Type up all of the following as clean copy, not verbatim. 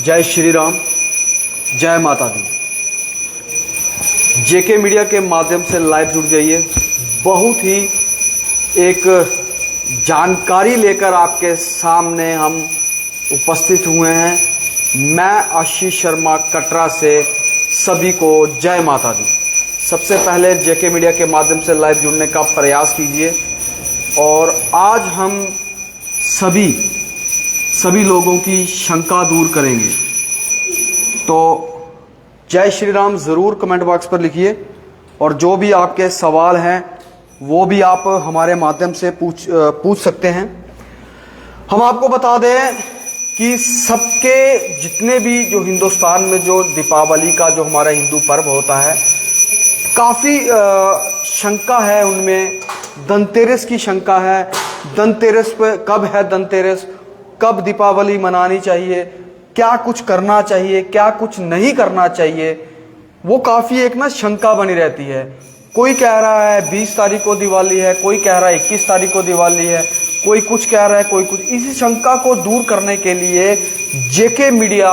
जय श्री राम, जय माता दी। जेके मीडिया के माध्यम से लाइव जुड़ जाइए। बहुत ही एक जानकारी लेकर आपके सामने हम उपस्थित हुए हैं। मैं आशीष शर्मा कटरा से सभी को जय माता दी। सबसे पहले जेके मीडिया के माध्यम से लाइव जुड़ने का प्रयास कीजिए और आज हम सभी लोगों की शंका दूर करेंगे। तो जय श्री राम ज़रूर कमेंट बॉक्स पर लिखिए और जो भी आपके सवाल हैं वो भी आप हमारे माध्यम से पूछ सकते हैं। हम आपको बता दें कि सबके जितने भी जो हिंदुस्तान में जो दीपावली का जो हमारा हिंदू पर्व होता है, काफ़ी शंका है उनमें। धनतेरस की शंका है, धनतेरस पे कब है धनतेरस, कब दीपावली मनानी चाहिए, क्या कुछ करना चाहिए, क्या कुछ नहीं करना चाहिए, वो काफ़ी एक ना शंका बनी रहती है। कोई कह रहा है 20 तारीख को दिवाली है, कोई कह रहा है 21 तारीख को दिवाली है, कोई कुछ कह रहा है, कोई कुछ। इसी शंका को दूर करने के लिए जेके मीडिया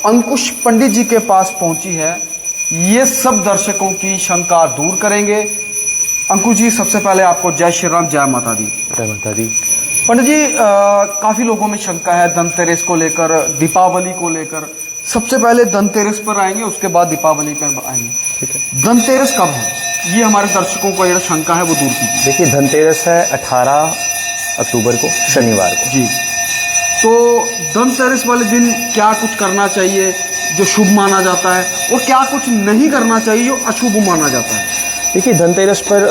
अंकुश पंडित जी के पास पहुंची है। ये सब दर्शकों की शंका दूर करेंगे। अंकुश जी, सबसे पहले आपको जय श्री राम, जय माता दी। जय माता दी। पंडित जी, काफ़ी लोगों में शंका है धनतेरस को लेकर, दीपावली को लेकर। सबसे पहले धनतेरस पर आएंगे, उसके बाद दीपावली पर आएंगे। ठीक है। धनतेरस कब है, ये हमारे दर्शकों को ये शंका है वो दूर कीजिए। देखिए, धनतेरस है 18 अक्टूबर को, शनिवार को। जी, तो धनतेरस वाले दिन क्या कुछ करना चाहिए जो शुभ माना जाता है और क्या कुछ नहीं करना चाहिए जो अशुभ माना जाता है? देखिए, धनतेरस पर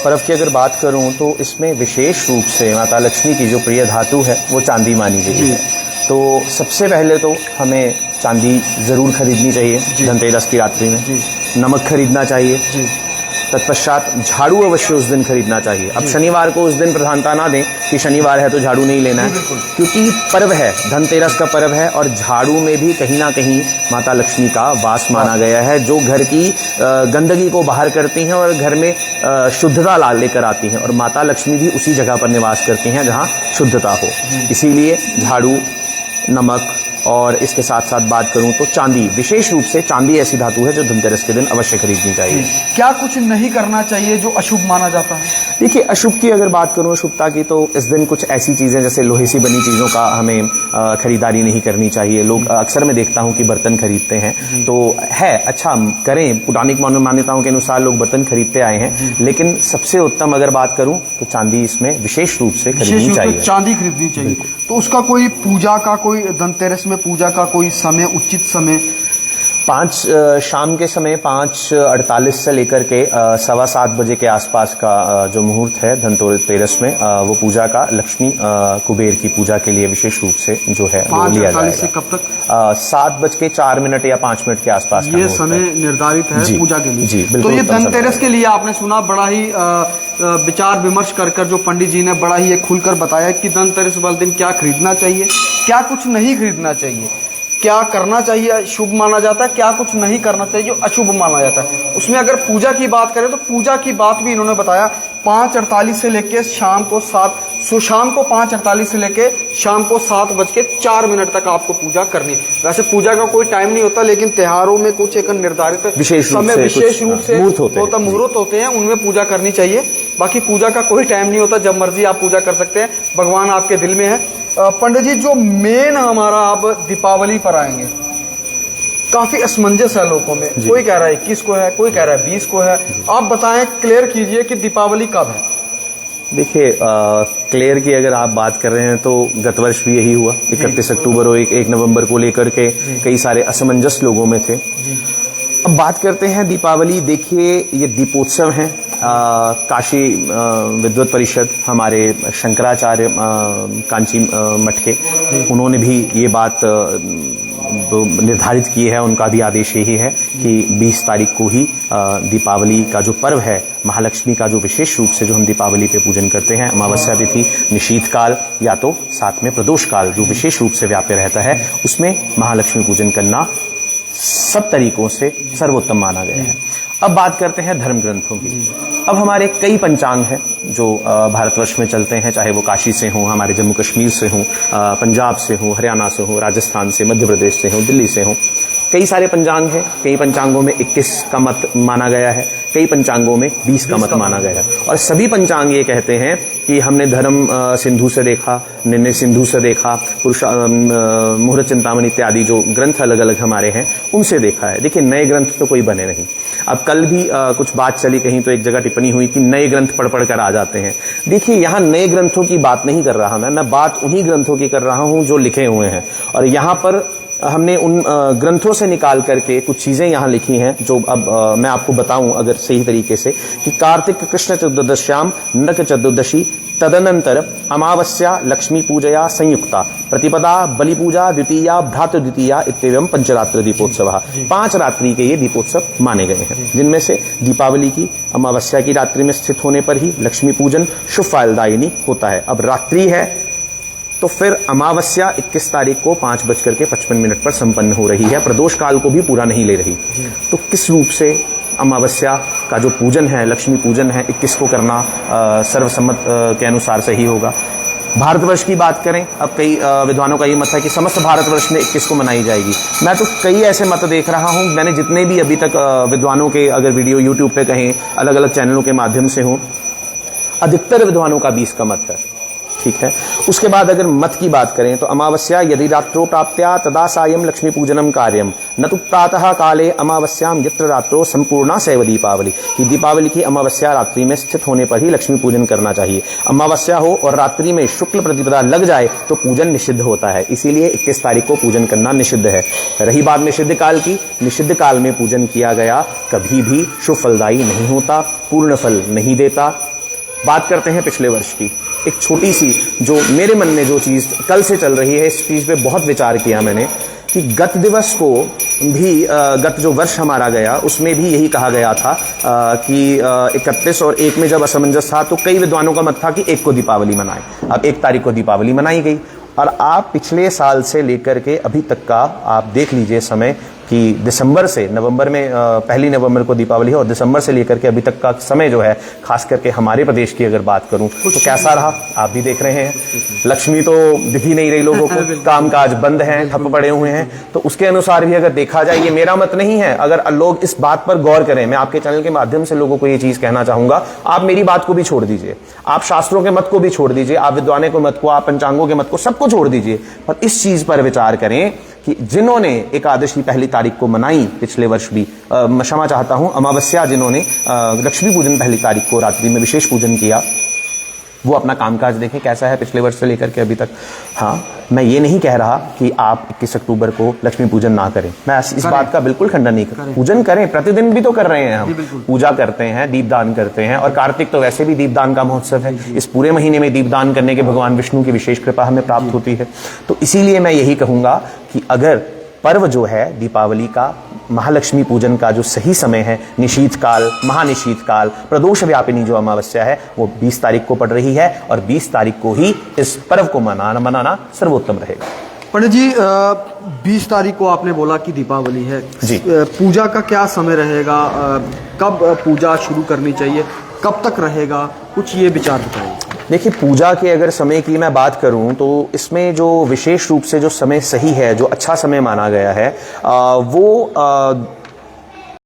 पर्व की अगर बात करूं तो इसमें विशेष रूप से माता लक्ष्मी की जो प्रिय धातु है वो चांदी मानी गई है। तो सबसे पहले तो हमें चांदी ज़रूर खरीदनी चाहिए धनतेरस की रात्रि में। नमक खरीदना चाहिए। तत्पश्चात झाड़ू अवश्य उस दिन खरीदना चाहिए। अब शनिवार को उस दिन प्रधानता ना दें कि शनिवार है तो झाड़ू नहीं लेना है, क्योंकि पर्व है, धनतेरस का पर्व है और झाड़ू में भी कहीं ना कहीं माता लक्ष्मी का वास माना गया है, जो घर की गंदगी को बाहर करती हैं और घर में शुद्धता ला लेकर आती हैं। और माता लक्ष्मी भी उसी जगह पर निवास करती हैं जहाँ शुद्धता हो। इसीलिए झाड़ू, नमक और इसके साथ साथ बात करूं तो चांदी, विशेष रूप से चांदी ऐसी धातु है जो धनतेरस के दिन अवश्य खरीदनी चाहिए। क्या कुछ नहीं करना चाहिए जो अशुभ माना जाता है? देखिए, अशुभ की अगर बात करूं, अशुभता की, तो इस दिन कुछ ऐसी चीजें जैसे लोहे से बनी चीजों का हमें खरीदारी नहीं करनी चाहिए। लोग अक्सर मैं देखता हूं कि बर्तन खरीदते हैं, तो है अच्छा करें, पुराणिक मान्यताओं के अनुसार लोग बर्तन खरीदते आए हैं, लेकिन सबसे उत्तम अगर बात करूं तो चांदी इसमें विशेष रूप से खरीदनी चाहिए। चांदी खरीदनी चाहिए। तो उसका कोई पूजा का, कोई धनतेरस में पूजा का कोई समय, उचित समय? शाम के समय 5:48 से लेकर के 7:15 बजे के आसपास का जो मुहूर्त है धनतेरस में, वो पूजा का लक्ष्मी कुबेर की पूजा के लिए विशेष रूप से जो है वो लिया जाएगा। से कब तक? 7:04 या 5 मिनट के आसपास ये समय निर्धारित है पूजा के लिए। जी, बिल्कुल। तो ये धनतेरस के लिए आपने सुना, बड़ा ही विचार विमर्श कर जो पंडित जी ने बड़ा ही खुलकर बताया कि धनतेरस वाले दिन क्या खरीदना चाहिए, क्या कुछ नहीं खरीदना चाहिए, क्या करना चाहिए शुभ माना जाता है, क्या कुछ नहीं करना चाहिए जो अशुभ माना जाता है। उसमें अगर पूजा की बात करें तो पूजा की बात भी इन्होंने बताया। 5:48 से लेके शाम को 5:48 से लेके शाम को 7:04 तक आपको पूजा करनी है। वैसे पूजा का कोई टाइम नहीं होता, लेकिन त्योहारों में कुछ एक निर्धारित समय, विशेष रूप से मुहूर्त होते हैं, उनमें पूजा करनी चाहिए। बाकी पूजा का कोई टाइम नहीं होता, जब मर्जी आप पूजा कर सकते हैं, भगवान आपके दिल में है। पंडित जी, जो मेन हमारा अब दीपावली पर आएंगे, काफी असमंजस है लोगों में। कोई कह रहा है 21 को है, कोई कह रहा है 20 को है। आप बताएं, क्लियर कीजिए कि दीपावली कब है? देखिए, क्लियर की अगर आप बात कर रहे हैं तो गत वर्ष भी यही हुआ। 31 अक्टूबर और 1 नवंबर को लेकर के कई सारे असमंजस लोगों में थे। अब बात करते हैं दीपावली। देखिए, ये दीपोत्सव है। काशी विद्वत परिषद, हमारे शंकराचार्य कांची मठ के, उन्होंने भी ये बात निर्धारित की है। उनका भी आदेश यही है कि 20 तारीख को ही दीपावली का जो पर्व है, महालक्ष्मी का जो विशेष रूप से जो हम दीपावली पे पूजन करते हैं, अमावस्या तिथि, निशीथ काल या तो साथ में प्रदोष काल जो विशेष रूप से व्याप्य रहता है, उसमें महालक्ष्मी पूजन करना सब तरीकों से सर्वोत्तम माना गया है। अब बात करते हैं धर्म ग्रंथों की। अब हमारे कई पंचांग हैं जो भारतवर्ष में चलते हैं, चाहे वो काशी से हों, हमारे जम्मू कश्मीर से हों, पंजाब से हों, हरियाणा से हों, राजस्थान से, मध्य प्रदेश से हों, दिल्ली से हों। कई सारे पंचांग हैं। कई पंचांगों में 21 का मत माना गया है, कई पंचांगों में 20 का मत माना गया है। और सभी पंचांग ये कहते हैं कि हमने धर्म सिंधु से देखा, निर्णय सिंधु से देखा, पुरुष मुहूर्त चिंतामणि इत्यादि जो ग्रंथ अलग अलग हमारे हैं उनसे देखा है। देखिए, नए ग्रंथ तो कोई बने नहीं। अब कल भी कुछ बात चली कहीं तो एक जगह टिप्पणी हुई कि नए ग्रंथ पढ़ पढ़ कर आ जाते हैं। देखिए, यहाँ नए ग्रंथों की बात नहीं कर रहा मैं बात उन्हीं ग्रंथों की कर रहा हूं जो लिखे हुए हैं। और यहाँ पर हमने उन ग्रंथों से निकाल करके कुछ चीजें यहाँ लिखी हैं जो अब मैं आपको बताऊं अगर सही तरीके से, कि कार्तिक कृष्ण चतुर्दश्याम नरक चतुर्दशी तदनंतर अमावस्या लक्ष्मी पूजया संयुक्ता प्रतिपदा बलि पूजा द्वितीया भ्रातृ द्वितीया इत्येवं पंचरात्र दीपोत्सव। 5 रात्रि के ये दीपोत्सव माने गए हैं, जिनमें से दीपावली की अमावस्या की रात्रि में स्थित होने पर ही लक्ष्मी पूजन शुभ फलदायिनी होता है। अब रात्रि है तो फिर अमावस्या 21 तारीख को 5:55 पर संपन्न हो रही है, प्रदोष काल को भी पूरा नहीं ले रही। तो किस रूप से अमावस्या का जो पूजन है, लक्ष्मी पूजन है, 21 को करना सर्वसम्मत के अनुसार सही होगा। भारतवर्ष की बात करें, अब कई विद्वानों का ये मत है कि समस्त भारतवर्ष में 21 को मनाई जाएगी। मैं तो कई ऐसे मत देख रहा हूं, मैंने जितने भी अभी तक विद्वानों के अगर वीडियो यूट्यूब पे कहें, अलग अलग चैनलों के माध्यम से हो, अधिकतर विद्वानों का 20 का मत है। ठीक है। उसके बाद अगर मत की बात करें तो अमावस्या यदि रात्रो प्राप्त्या तदा सायं लक्ष्मी पूजनम कार्यम न तो प्रातः काले अमावस्याम यत्र रात्रो संपूर्णा सैव दीपावली, कि दीपावली की अमावस्या रात्रि में स्थित होने पर ही लक्ष्मी पूजन करना चाहिए। अमावस्या हो और रात्रि में शुक्ल प्रतिपदा लग जाए तो पूजन निषिद्ध होता है, इसीलिए 21 तारीख को पूजन करना निषिद्ध है। रही बात निषिद्ध काल की, निषिद्ध काल में पूजन किया गया कभी भी शुभ फलदायी नहीं होता, पूर्ण फल नहीं देता। बात करते हैं पिछले वर्ष की, एक छोटी सी जो मेरे मन में जो चीज कल से चल रही है, इस चीज पे बहुत विचार किया मैंने कि गत दिवस को भी गत जो वर्ष हमारा गया उसमें भी यही कहा गया था कि 31 और 1 में जब असमंजस था तो कई विद्वानों का मत था कि 1 को दीपावली मनाएं। अब 1 तारीख को दीपावली मनाई गई और आप पिछले साल से लेकर के अभी तक का आप देख लीजिए समय कि दिसंबर से नवंबर में 1 नवंबर को दीपावली है और दिसंबर से लेकर के अभी तक का समय जो है, खास करके हमारे प्रदेश की अगर बात करूं तो कैसा रहा आप भी देख रहे हैं। लक्ष्मी तो दिख ही नहीं रही लोगों को, कामकाज बंद हैं, ठप पड़े हुए हैं। तो उसके अनुसार भी अगर देखा जाए, ये मेरा मत नहीं है, अगर लोग इस बात पर गौर करें, मैं आपके चैनल के माध्यम से लोगों को ये चीज कहना चाहूंगा, आप मेरी बात को भी छोड़ दीजिए, आप शास्त्रों के मत को भी छोड़ दीजिए, आप विद्वानों के मत को, आप पंचांगों के मत को, सबको छोड़ दीजिए, पर इस चीज पर विचार करें कि जिन्होंने एकादशी 1 तारीख को मनाई पिछले वर्ष भी, क्षमा चाहता हूं, अमावस्या जिन्होंने लक्ष्मी पूजन 1 तारीख को रात्रि में विशेष पूजन किया, वो अपना कामकाज देखें कैसा है पिछले वर्ष से लेकर के अभी तक। हाँ, मैं ये नहीं कह रहा कि आप 21 अक्टूबर को लक्ष्मी पूजन ना करें, मैं इस बात का बिल्कुल खंडन नहीं करता। पूजन करें, प्रतिदिन भी तो कर रहे हैं हम, पूजा करते हैं, दीपदान करते हैं, और कार्तिक तो वैसे भी दीपदान का महोत्सव है। इस पूरे महीने में दीपदान करने के भगवान विष्णु की विशेष कृपा हमें प्राप्त होती है। तो इसीलिए मैं यही कहूंगा कि अगर पर्व जो है दीपावली का, महालक्ष्मी पूजन का जो सही समय है, निशीत काल, महानिशीत काल, प्रदोष व्यापिनी जो अमावस्या है वो 20 तारीख को पड़ रही है और 20 तारीख को ही इस पर्व को मनाना सर्वोत्तम रहेगा। पंडित जी, 20 तारीख को आपने बोला कि दीपावली है जी, पूजा का क्या समय रहेगा, कब पूजा शुरू करनी चाहिए, कब तक रहेगा, कुछ ये विचार बताइए। देखिए, पूजा के अगर समय की मैं बात करूं तो इसमें जो विशेष रूप से जो समय सही है, जो अच्छा समय माना गया है, वो